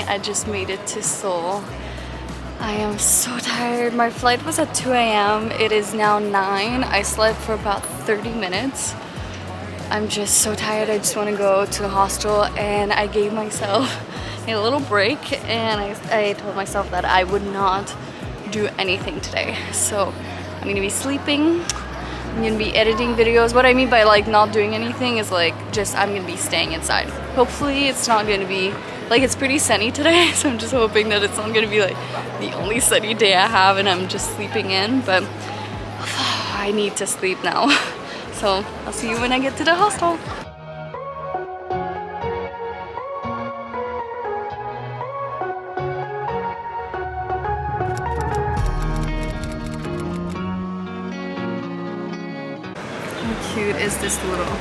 I just made it to Seoul. I am so tired. My flight was at 2 a.m. It is now 9. I slept for about 30 minutes. I'm just so tired. I just want to go to the hostel, and I gave myself a little break, and I told myself that I would not do anything today. So I'm gonna be sleeping. I'm gonna be editing videos. What I mean by like not doing anything is like just I'm gonna be staying inside. Hopefully it's not gonna be like, it's pretty sunny today, so I'm just hoping that it's not gonna be like the only sunny day I have and I'm just sleeping in, but I need to sleep now. So I'll see you when I get to the hostel. How cute is this little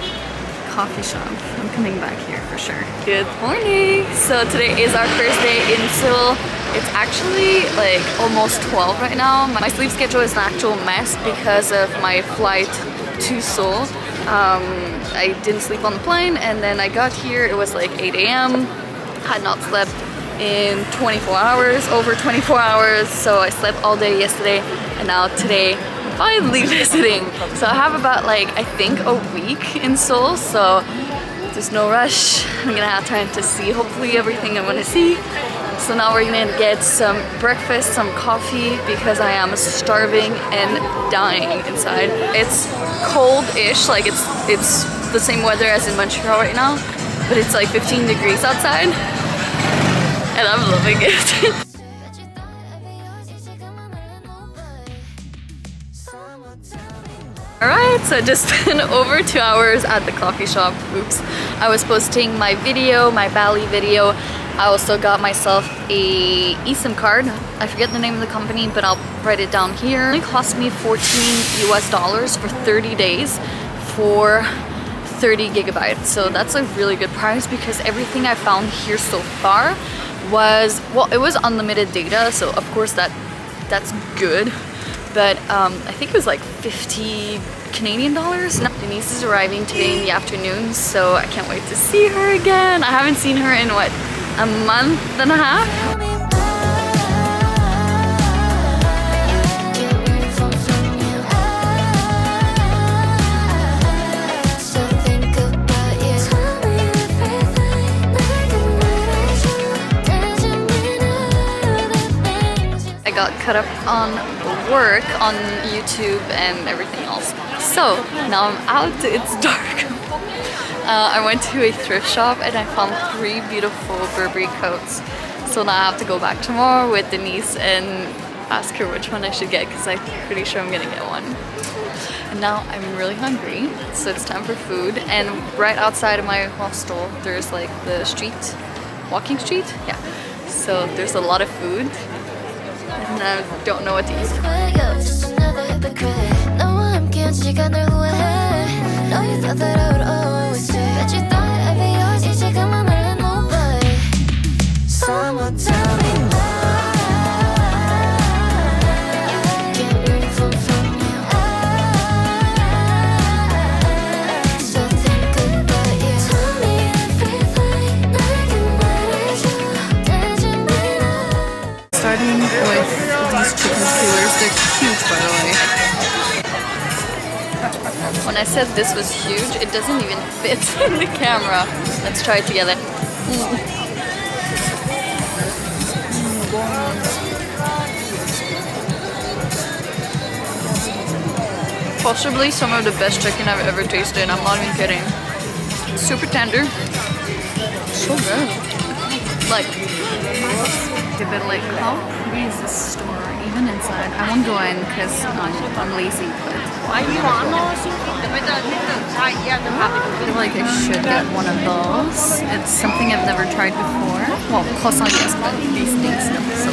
coffee shop? I'm coming back here for sure. Good morning! So today is our first day in Seoul. It's actually like almost 12 right now. My sleep schedule is an actual mess because of my flight to Seoul. I didn't sleep on the plane, and then I got here, it was like 8 a.m. Had not slept in 24 hours, over 24 hours, so I slept all day yesterday, and now today finally visiting. So I have about like I think a week in Seoul, so there's no rush. I'm gonna have time to see hopefully everything I want to see. So now we're gonna get some breakfast, some coffee, because I am starving and dying inside. It's cold-ish, like it's the same weather as in Montreal right now, but it's like 15 degrees outside and I'm loving it. Alright, so I just spent over 2 hours at the coffee shop. Oops. I was posting my video, my Bali video. I also got myself a eSIM card. I forget the name of the company, but I'll write it down here. It cost me $14 US for 30 days for 30 gigabytes. So that's a really good price because everything I found here so far was, well, it was unlimited data, so of course that's good. But I think it was like 50 Canadian dollars. Denise is arriving today in the afternoon, so I can't wait to see her again. I haven't seen her in what, a month and a half? I got caught up on work on YouTube and everything else. So now I'm out, it's dark. I went to a thrift shop and I found 3 beautiful Burberry coats. So now I have to go back tomorrow with Denise and ask her which one I should get because I'm pretty sure I'm gonna get one. And now I'm really hungry, so it's time for food. And right outside of my hostel, there's like the street, walking street? Yeah. So there's a lot of food. And I don't know what to eat. Starting with these chicken skewers, they're huge by the way. When I said this was huge, it doesn't even fit in the camera. Let's try it together. Possibly some of the best chicken I've ever tasted, I'm not even kidding. Super tender. So good. Like, but like, how pretty is this store? Even inside, I won't go in because I'm lazy, but I feel like I should get one of those. It's something I've never tried before. Well, croissant, yes, but these things, no. So.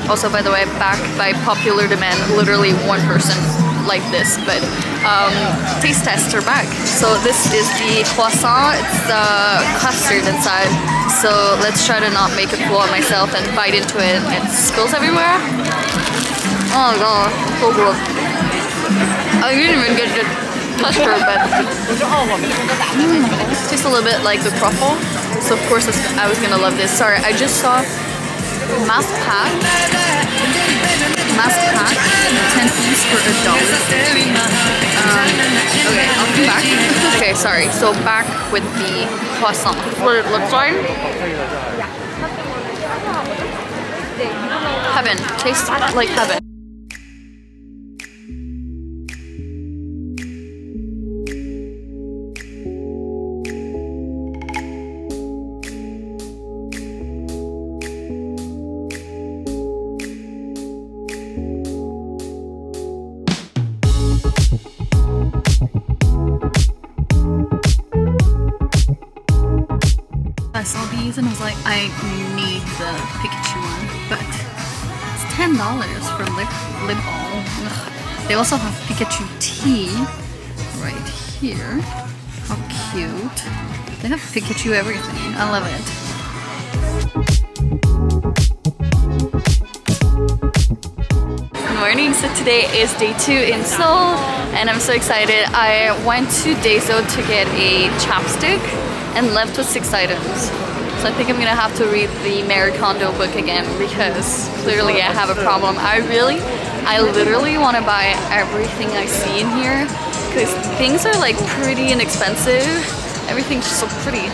Also, by the way, back by popular demand, literally one person like this, but taste tests are back. So this is the croissant. It's the custard inside. So let's try to not make a fool of myself and bite into it. It spills everywhere. Oh god, so good. I didn't even get the custard, but tastes a little bit like the truffle. So of course I was gonna love this. Sorry, I just saw mass pack, 10 piece for $1. Okay, I'll come back. Okay, sorry. So back with the croissant. What it looks like? Heaven. Tastes like heaven. I saw these and I was like, I need the Pikachu one, but it's $10 for lip balm. Ugh. They also have Pikachu tea right here. How cute. They have Pikachu everything. I love it. Good morning. So today is day 2 in Seoul and I'm so excited. I went to Dayssss to get a chapstick and left with 6 items. So I think I'm gonna have to read the Marie Kondo book again because clearly I have a problem. I literally want to buy everything I see in here because things are like pretty inexpensive. Everything's just so pretty.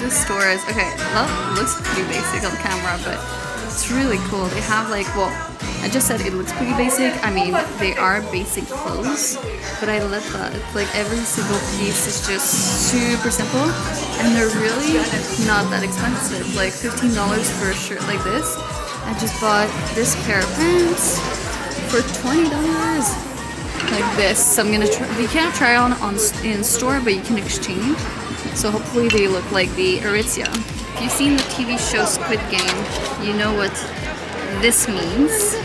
This store is okay. That looks pretty basic on camera, but it's really cool. They have like, well, I just said it looks pretty basic. I mean, they are basic clothes, but I love that. Like every single piece is just super simple, and they're really not that expensive. Like $15 for a shirt like this. I just bought this pair of pants for $20. Like this. So I'm gonna try. You can't try on in store, but you can exchange. So hopefully they look like the Aritzia. If you've seen the TV show Squid Game, you know what this means.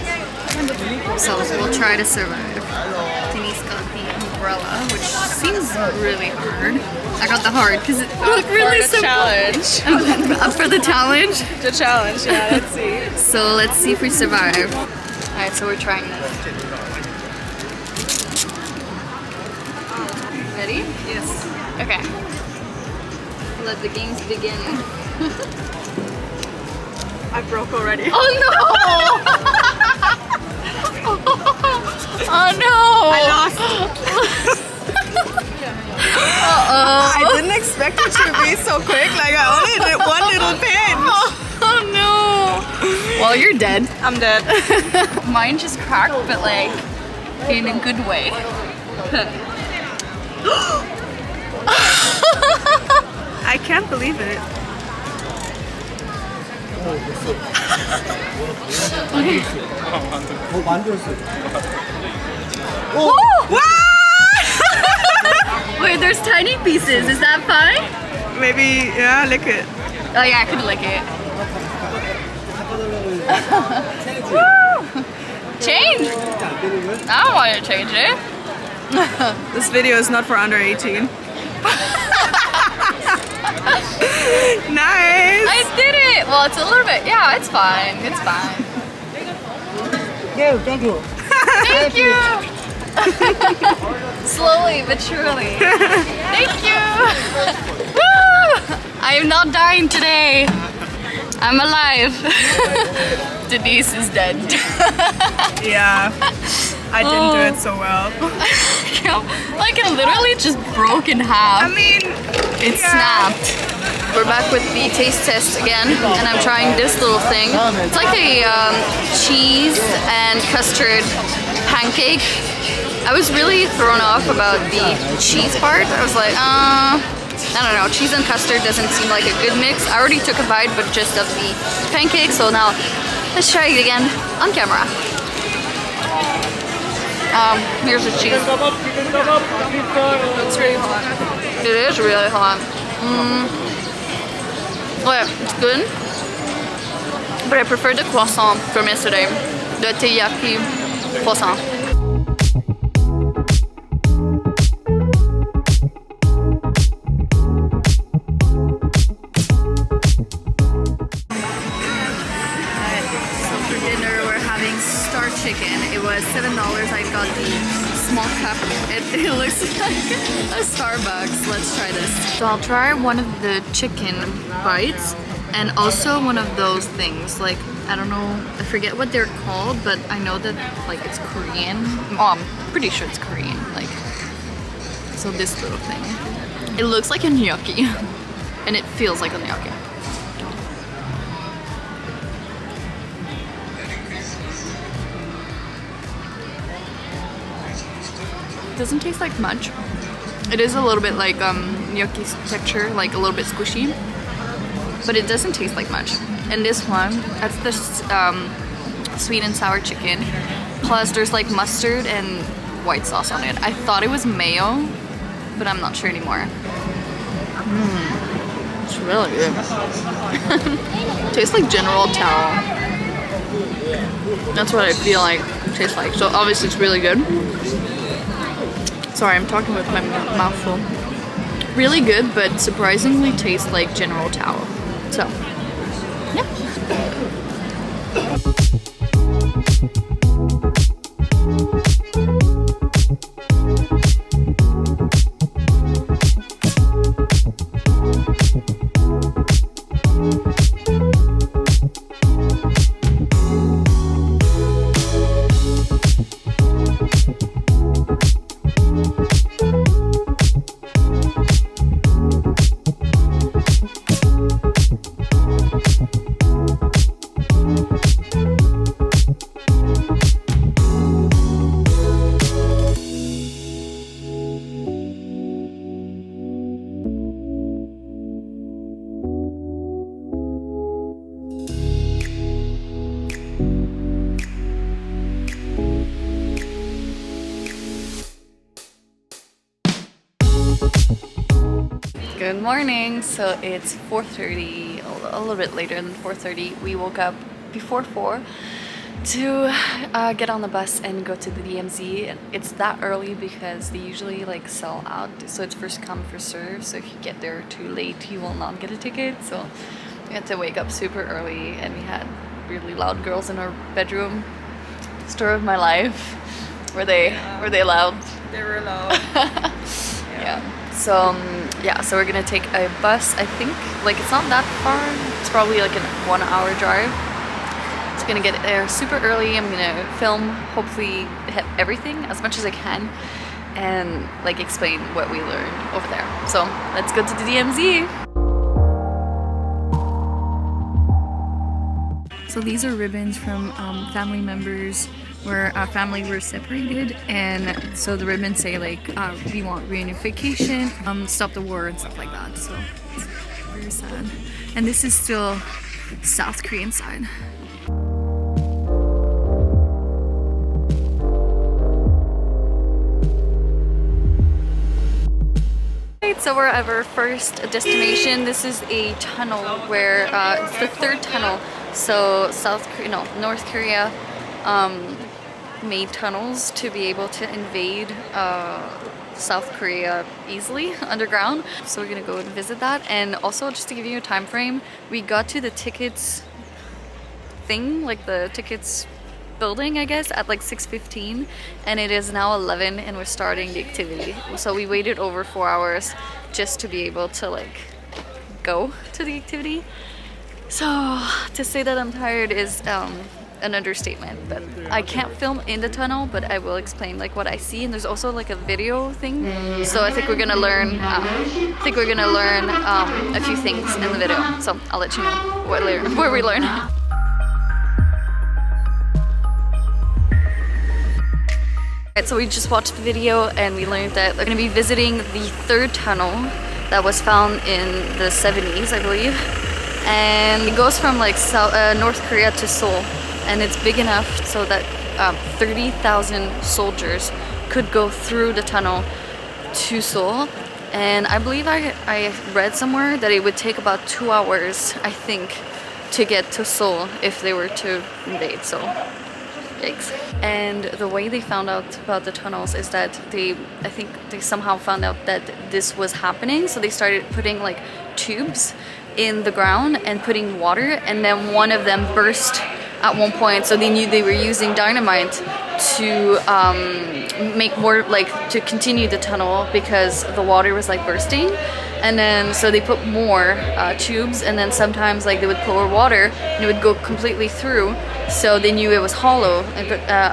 So we'll try to survive. Denise got the umbrella, which seems really hard. I got the hard because it looked really simple. Challenge. Up for the challenge? The challenge, yeah, let's see. So let's see if we survive. Alright, so we're trying this. Ready? Yes. Okay. Let the games begin. I broke already. Oh no! Oh no! I lost. Uh-oh. I didn't expect it to be so quick. Like I only did one little pin. Oh no! Well, you're dead. I'm dead. Mine just cracked, but like in a good way. I can't believe it. Wait, there's tiny pieces. Is that fine? Maybe, yeah, lick it. Oh yeah, I could lick it. Change? I don't want to change it. This video is not for under 18. Nice! I did it! Well, it's a little bit, yeah, it's fine. It's fine. Yeah, thank you. Thank you! Slowly but surely. Thank you! Woo! I am not dying today. I'm alive. Denise is dead. Yeah, I didn't do it so well. Like it literally just broke in half. I mean, it snapped. We're back with the taste test again, and I'm trying this little thing. It's like a cheese and custard pancake. I was really thrown off about the cheese part. I was like, I don't know, cheese and custard doesn't seem like a good mix. I already took a bite, but just of the pancake, so now let's try it again on camera. Here's the cheese. It's really hot. It is really hot. Okay, it's good. But I prefer the croissant from yesterday. The teriyaki croissant. Chicken. It was $7. I got the small cup. It looks like a Starbucks. Let's try this. So I'll try one of the chicken bites and also one of those things. Like, I don't know, I forget what they're called, but I know that like it's Korean. Oh, I'm pretty sure it's Korean. Like, so this little thing. It looks like a gnocchi and it feels like a gnocchi. Doesn't taste like much. It is a little bit like gnocchi texture, like a little bit squishy, but it doesn't taste like much. And this one, that's the sweet and sour chicken, plus there's like mustard and white sauce on it. I thought it was mayo, but I'm not sure anymore. It's really good. Tastes like General Tao. That's what I feel like it tastes like. So obviously it's really good. Sorry, I'm talking with my mouth full. Really good, but surprisingly tastes like General Tao. So, yeah. Good morning. So it's 4:30, a little bit later than 4:30. We woke up before 4 to get on the bus and go to the DMZ. It's that early because they usually like sell out, so it's first come first serve. So if you get there too late, you will not get a ticket. So we had to wake up super early, and we had really loud girls in our bedroom. Story of my life. Were they loud? They were loud. Yeah. So yeah, so we're gonna take a bus. I think like it's not that far. It's probably like a 1 hour drive. It's gonna get there super early. I'm gonna film, hopefully hit everything as much as I can, and like explain what we learned over there. So let's go to the DMZ. So these are ribbons from family members where our family were separated, and so the ribbons say like we want reunification, stop the war and stuff like that. So it's very sad. And this is still South Korean side. So we're at our first destination. This is a tunnel where it's the third tunnel. So North Korea made tunnels to be able to invade South Korea easily underground. So we're gonna go and visit that. And also, just to give you a time frame, we got to the tickets thing, like the tickets building, I guess, at like 6:15, and it is now 11 and we're starting the activity. So we waited over 4 hours just to be able to like go to the activity. So to say that I'm tired is an understatement, but I can't film in the tunnel, but I will explain like what I see. And there's also like a video thing, so I think we're gonna learn a few things in the video. So I'll let you know where we learn. So we just watched the video and we learned that they're going to be visiting the third tunnel that was found in the 70s, I believe. And it goes from like North Korea to Seoul, and it's big enough so that 30,000 soldiers could go through the tunnel to Seoul. And I believe I read somewhere that it would take about 2 hours, I think, to get to Seoul if they were to invade Seoul. Yikes. And the way they found out about the tunnels is that I think they somehow found out that this was happening, so they started putting like tubes in the ground and putting water, and then one of them burst at one point, so they knew they were using dynamite to make more, like, to continue the tunnel because the water was like bursting. And then so they put more tubes, and then sometimes like they would pour water and it would go completely through, so they knew it was hollow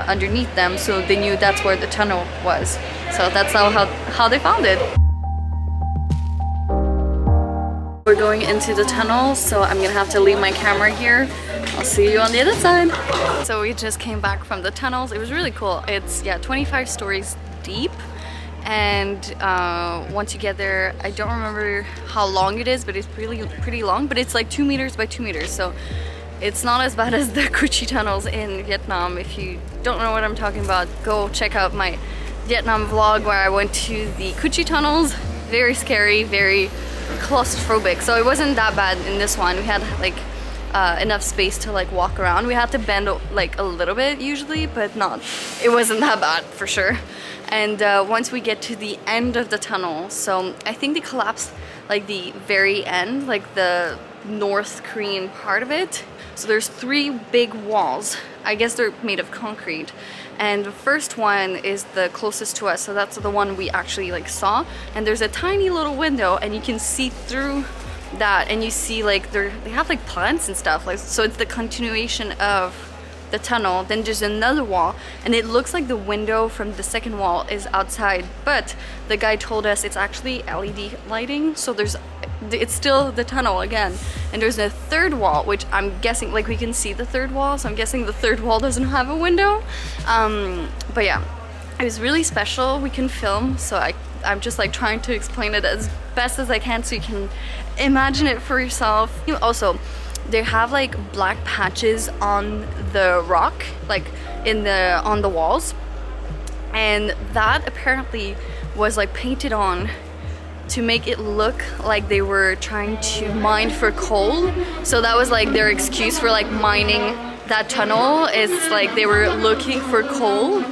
underneath them, so they knew that's where the tunnel was. So that's how they found it. We're going into the tunnel, so I'm gonna have to leave my camera here. I'll see you on the other side. So we just came back from the tunnels. It was really cool. It's 25 stories deep. And once you get there, I don't remember how long it is, but it's really pretty long, but it's like 2 meters by 2 meters, so it's not as bad as the Kuchi tunnels in Vietnam. If you don't know what I'm talking about, go check out my Vietnam vlog where I went to the Kuchi tunnels. Very scary, very claustrophobic, so it wasn't that bad in this one. We had like enough space to like walk around. We had to bend like a little bit usually, but it wasn't that bad for sure. And once we get to the end of the tunnel, so I think they collapsed like the very end, like the North Korean part of it. So there's 3 big walls. I guess they're made of concrete. And the first one is the closest to us, so that's the one we actually like saw. And there's a tiny little window, and you can see through that, and you see like they have like plants and stuff, like, so it's the continuation of the tunnel. Then there's another wall, and it looks like the window from the second wall is outside, but the guy told us it's actually LED lighting, so it's still the tunnel again. And there's a third wall, which I'm guessing, like, we can see the third wall, so I'm guessing the third wall doesn't have a window. But yeah, it was really special. We can film, so I'm just like trying to explain it as best as I can so you can imagine it for yourself. Also, they have like black patches on the rock, like on the walls, and that apparently was like painted on to make it look like they were trying to mine for coal. So that was like their excuse for like mining that tunnel, is like they were looking for coal.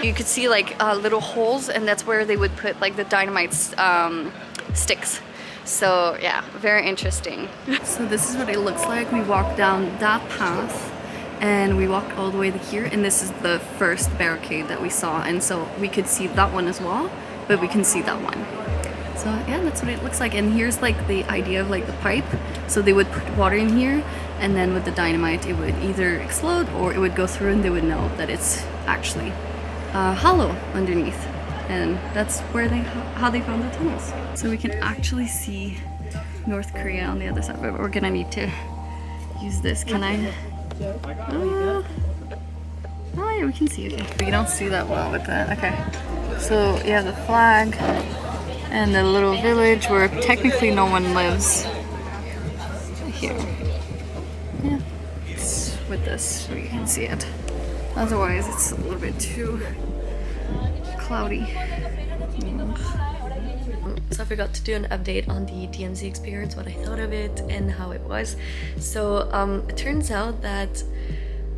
You could see like little holes, and that's where they would put like the dynamite sticks. So yeah, very interesting. So this is what it looks like. We walked down that path and we walked all the way to here, and this is the first barricade that we saw, and so we could see that one as well, but we can see that one. So yeah, that's what it looks like. And here's like the idea of like the pipe. So they would put water in here, and then with the dynamite it would either explode or it would go through, and they would know that it's actually hollow underneath. And that's where how they found the tunnels. So we can actually see North Korea on the other side, but we're gonna need to use this. Can I? Oh yeah, we can see it. Okay. We don't see that well with that. Okay. So yeah, the flag and the little village where technically no one lives here. Yeah, it's with this, so you can see it. Otherwise, it's a little bit too cloudy. So I forgot to do an update on the DMZ experience, what I thought of it and how it was. So it turns out that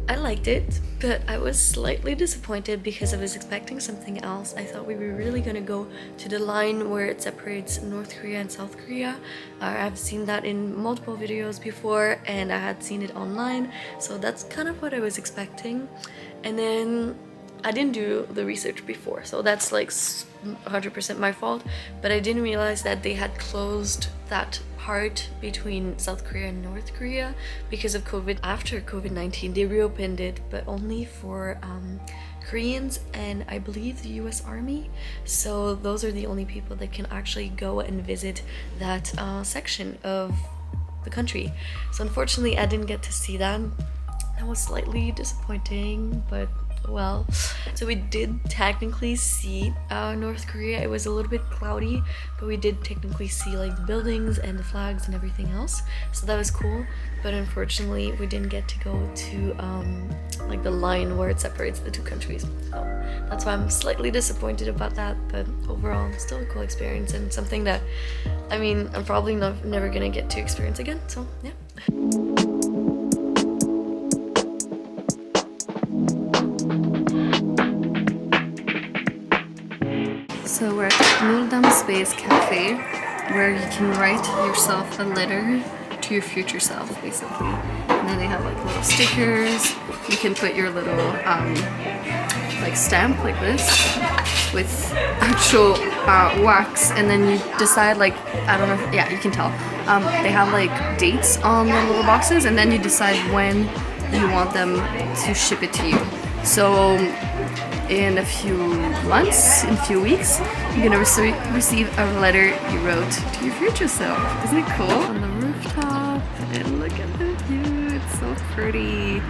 I liked it, but I was slightly disappointed because I was expecting something else. I thought we were really gonna go to the line where it separates North Korea and South Korea. I've seen that in multiple videos before, and I had seen it online, so that's kind of what I was expecting. And then I didn't do the research before, so that's like 100% my fault, but I didn't realize that they had closed that part between South Korea and North Korea because of COVID. After COVID-19, they reopened it, but only for Koreans and I believe the US Army. So those are the only people that can actually go and visit that section of the country. So unfortunately, I didn't get to see that. That was slightly disappointing, but well. So we did technically see North Korea. It was a little bit cloudy, but we did technically see like the buildings and the flags and everything else. So that was cool. But unfortunately, we didn't get to go to like the line where it separates the two countries. So that's why I'm slightly disappointed about that. But overall, still a cool experience and something that, I mean, I'm probably never gonna get to experience again. So yeah. So we're at Noordam Space Cafe, where you can write yourself a letter to your future self, basically. And then they have like little stickers. You can put your little like stamp like this with actual wax, and then you decide like, I don't know if, yeah, you can tell. They have like dates on the little boxes, and then you decide when you want them to ship it to you. So in a few months, in a few weeks, you're gonna receive a letter you wrote to your future self. Isn't it cool? On the rooftop, and look at the view, it's so pretty.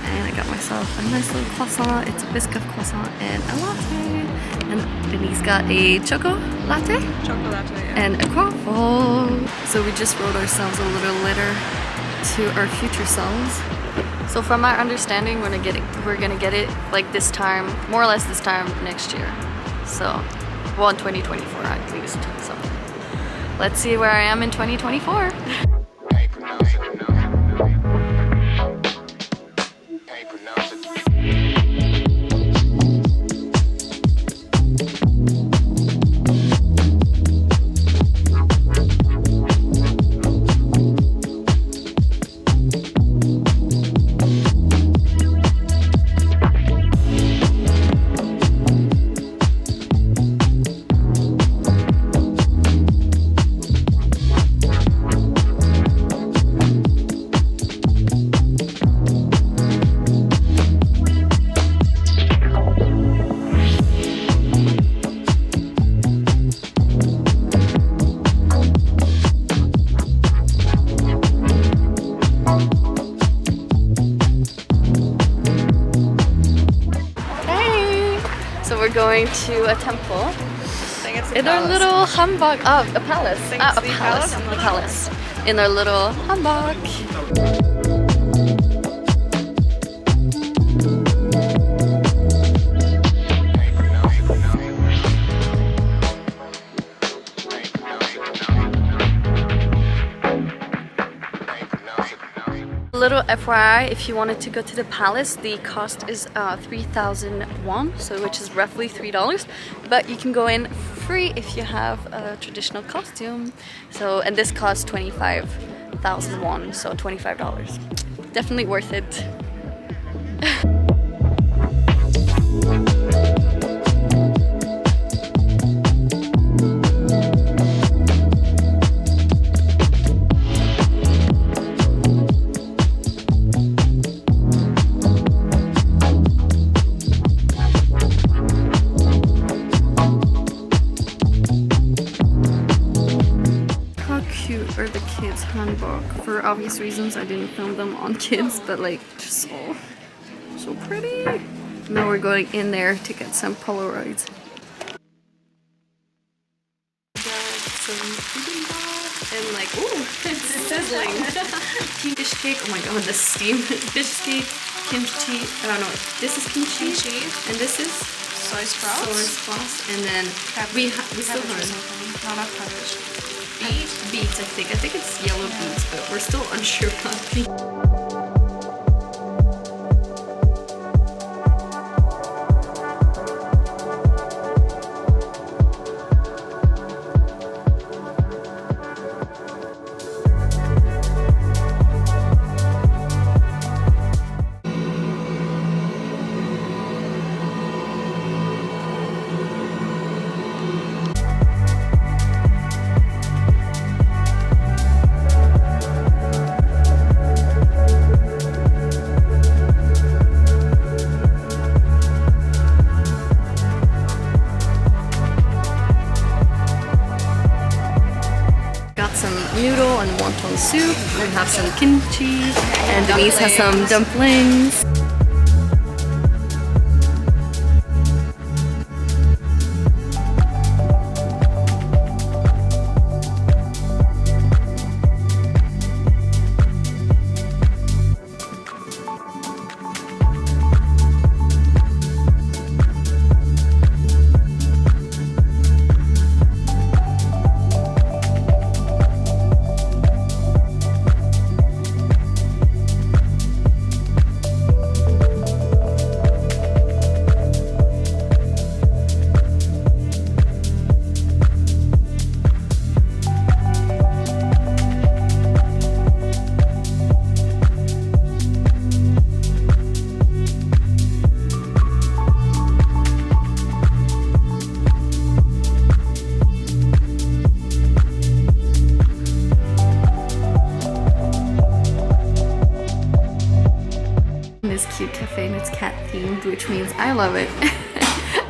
And I got myself a nice little croissant. It's a biscuit croissant and a latte. And Denise got a choco latte. Chocolate latte, yeah. And a croissant. So we just wrote ourselves a little letter to our future selves. So from my understanding, we're gonna get it like this time, more or less this time next year. So, well, in 2024 at least. So, let's see where I am in 2024. Going to a temple in our little hanbok. Oh, a palace. A palace. In our little hanbok. Little FYI, if you wanted to go to the palace, the cost is 3,000 won, so which is roughly $3. But you can go in free if you have a traditional costume. So, and this costs 25,000 won, so $25. Definitely worth it. Or the kids handbook. For obvious reasons, I didn't film them on kids, but like just so pretty. Now we're going in there to get some Polaroids. And like, ooh, it's sizzling. Fish cake. Oh my god, the steam. Fish cake, kimchi. I don't know. This is kimchi, and this is soy sprouts. And then we still have cabbage. Beets, I think it's yellow beets, but we're still unsure about beets. Noodle and wonton soup. We have some kimchi, and Denise has some dumplings. cute cafe and it's cat themed, which means I love it.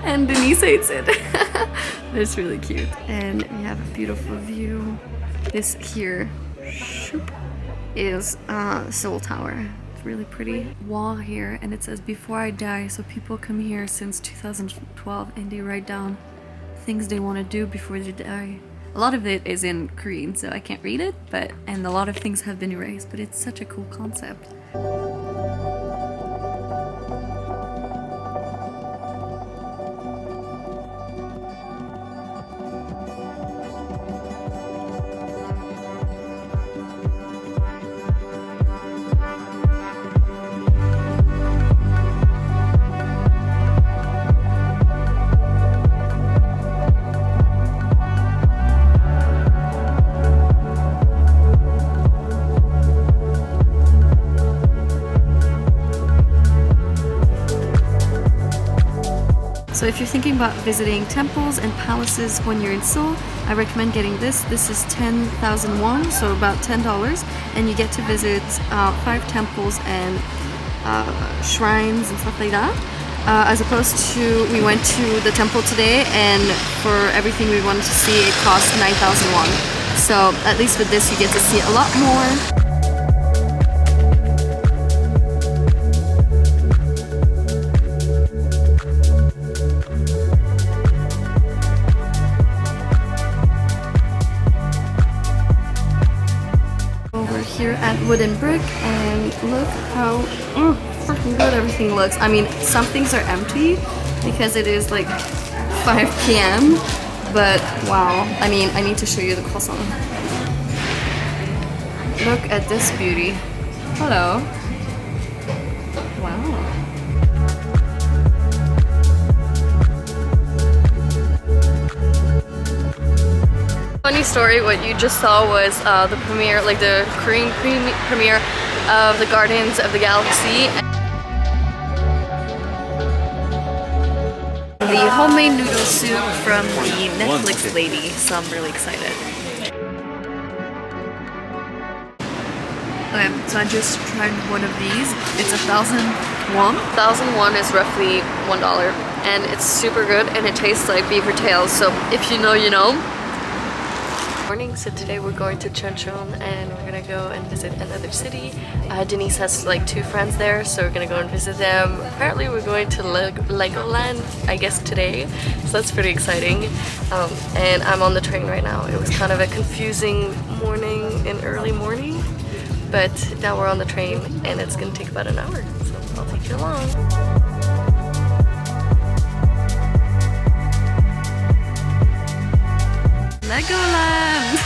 And Denise hates it. It's really cute. And we have a beautiful view. This here is Seoul Tower. It's really pretty. Wall here, and it says before I die. So people come here since 2012 and they write down things they want to do before they die. A lot of it is in Korean, so I can't read it, and a lot of things have been erased, but it's such a cool concept. So if you're thinking about visiting temples and palaces when you're in Seoul, I recommend getting this. This is 10,000 won, so about $10, and you get to visit 5 temples and shrines and stuff like that. As opposed to, we went to the temple today, and for everything we wanted to see, it cost 9,000 won. So at least with this, you get to see a lot more. Here at Wooden Brick, and look how freaking good everything looks. I mean, some things are empty because it is like 5 p.m. but wow, I mean, I need to show you the croissant. Look at this beauty. Hello. Wow. Funny story, what you just saw was the premiere, like the Korean premiere of the Guardians of the Galaxy. The homemade noodle soup from the Netflix lady, so I'm really excited. Okay, so I just tried one of these. It's 1,000 won. 1,000 won is roughly $1, and it's super good, and it tastes like beaver tails. So if you know, you know. Morning. So today we're going to Chuncheon and we're gonna go and visit another city. Denise has like 2 friends there, so we're gonna go and visit them. Apparently we're going to Legoland, I guess today, so that's pretty exciting. And I'm on the train right now. It was kind of a confusing morning and early morning, but now we're on the train and it's gonna take about an hour, so I'll take you along. Legoland!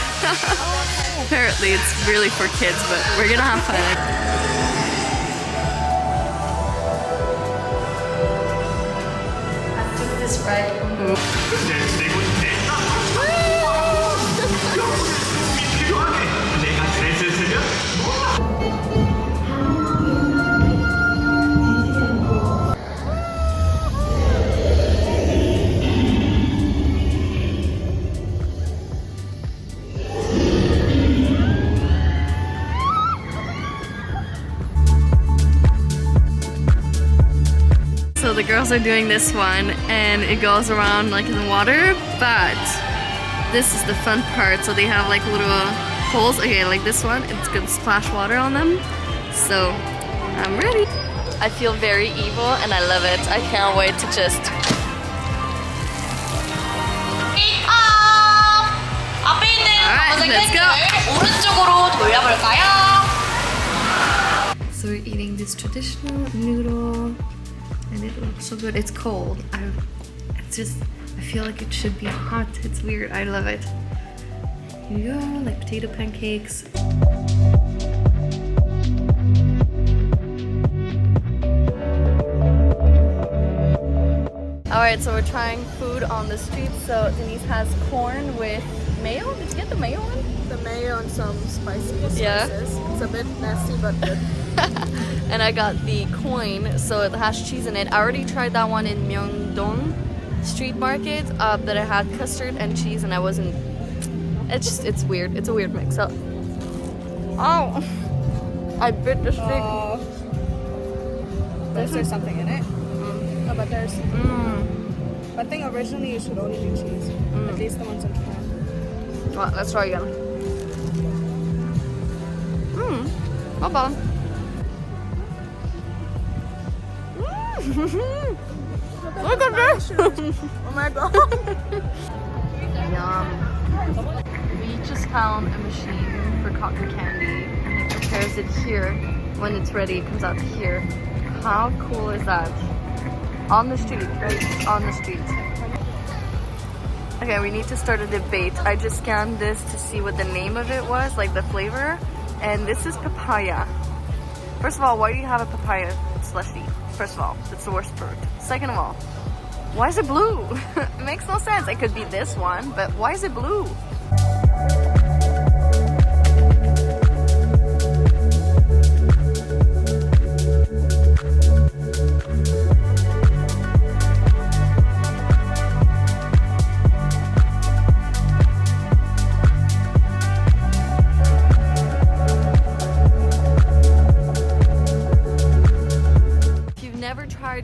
Apparently it's really for kids, but we're gonna have fun. I took this ride. So the girls are doing this one and it goes around like in the water, but this is the fun part. So they have like little holes, okay, like this one, it's gonna splash water on them. So I'm ready. I feel very evil and I love it. I can't wait to just... Alright, let's go! 오른쪽으로 돌려볼까요? So we're eating this traditional noodle and it looks so good. It's cold. I feel like it should be hot. It's weird. I love it. Here you go, like potato pancakes. Alright, so we're trying food on the street. So Denise has corn with mayo. Did you get the mayo one? The mayo and some spices. Yeah. It's a bit nasty, but good. And I got the coin, so it has cheese in it. I already tried that one in Myeongdong street market, that it had custard and cheese, and I wasn't. It's weird. It's a weird mix up. Oh, I bit the stick. There's something in it. Oh, but there's. But I think originally it should only be cheese. At least the ones in Japan. Well, let's try again. Not bad. Look at this! Oh my god. Yum. We just found a machine for cotton candy and it prepares it here. When it's ready, it comes out here. How cool is that? On the street, right? On the street. Okay, we need to start a debate. I just scanned this to see what the name of it was, like the flavor. And this is papaya. First of all, why do you have a papaya slushie? First of all, it's the worst fruit. Second of all, why is it blue? It makes no sense. It could be this one, but why is it blue?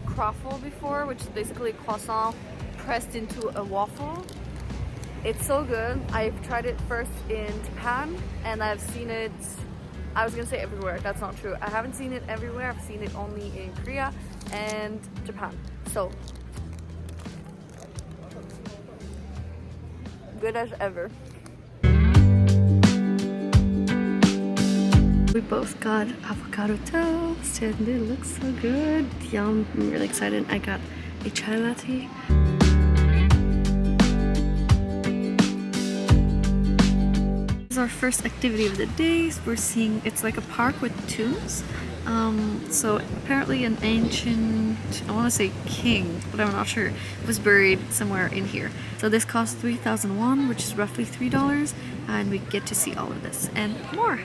Croffle before, which is basically croissant pressed into a waffle. It's so good. I've tried it first in Japan and I've seen it, I was gonna say everywhere, that's not true. I haven't seen it everywhere, I've seen it only in Korea and Japan. So good as ever. We both got avocado toast and it looks so good. Yum, I'm really excited. I got a chai latte. This is our first activity of the day. We're seeing, it's like a park with tombs. So apparently an ancient, I want to say king, but I'm not sure, was buried somewhere in here. So this costs 3,000 won, which is roughly $3, and we get to see all of this and more.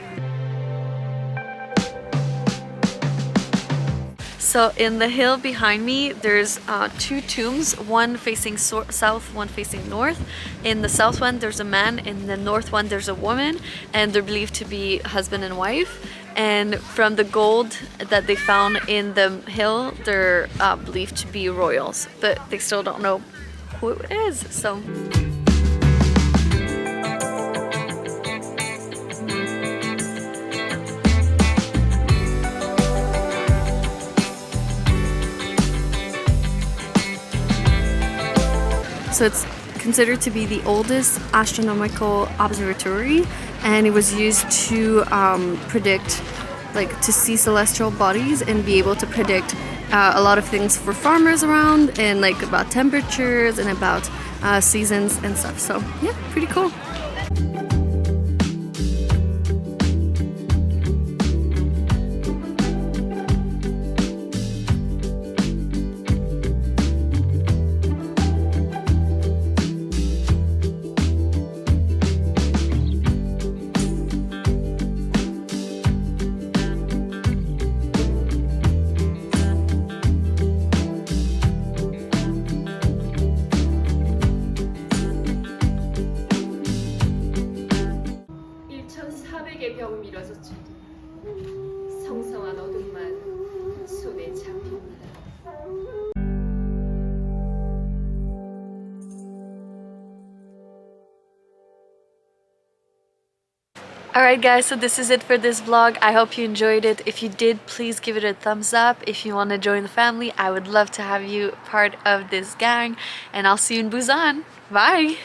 So in the hill behind me, there's two tombs, one facing south, one facing north. In the south one, there's a man. In the north one, there's a woman, and they're believed to be husband and wife. And from the gold that they found in the hill, they're believed to be royals, but they still don't know who it is. So. So it's considered to be the oldest astronomical observatory, and it was used to predict, like to see celestial bodies and be able to predict a lot of things for farmers around, and like about temperatures and about seasons and stuff. So yeah, pretty cool. 병음이 이뤄졌죠. 성성한 어둠만 손에 잡힙니다. Alright guys, so this is it for this vlog. I hope you enjoyed it. If you did, please give it a thumbs up. If you want to join the family, I would love to have you part of this gang. And I'll see you in Busan. Bye!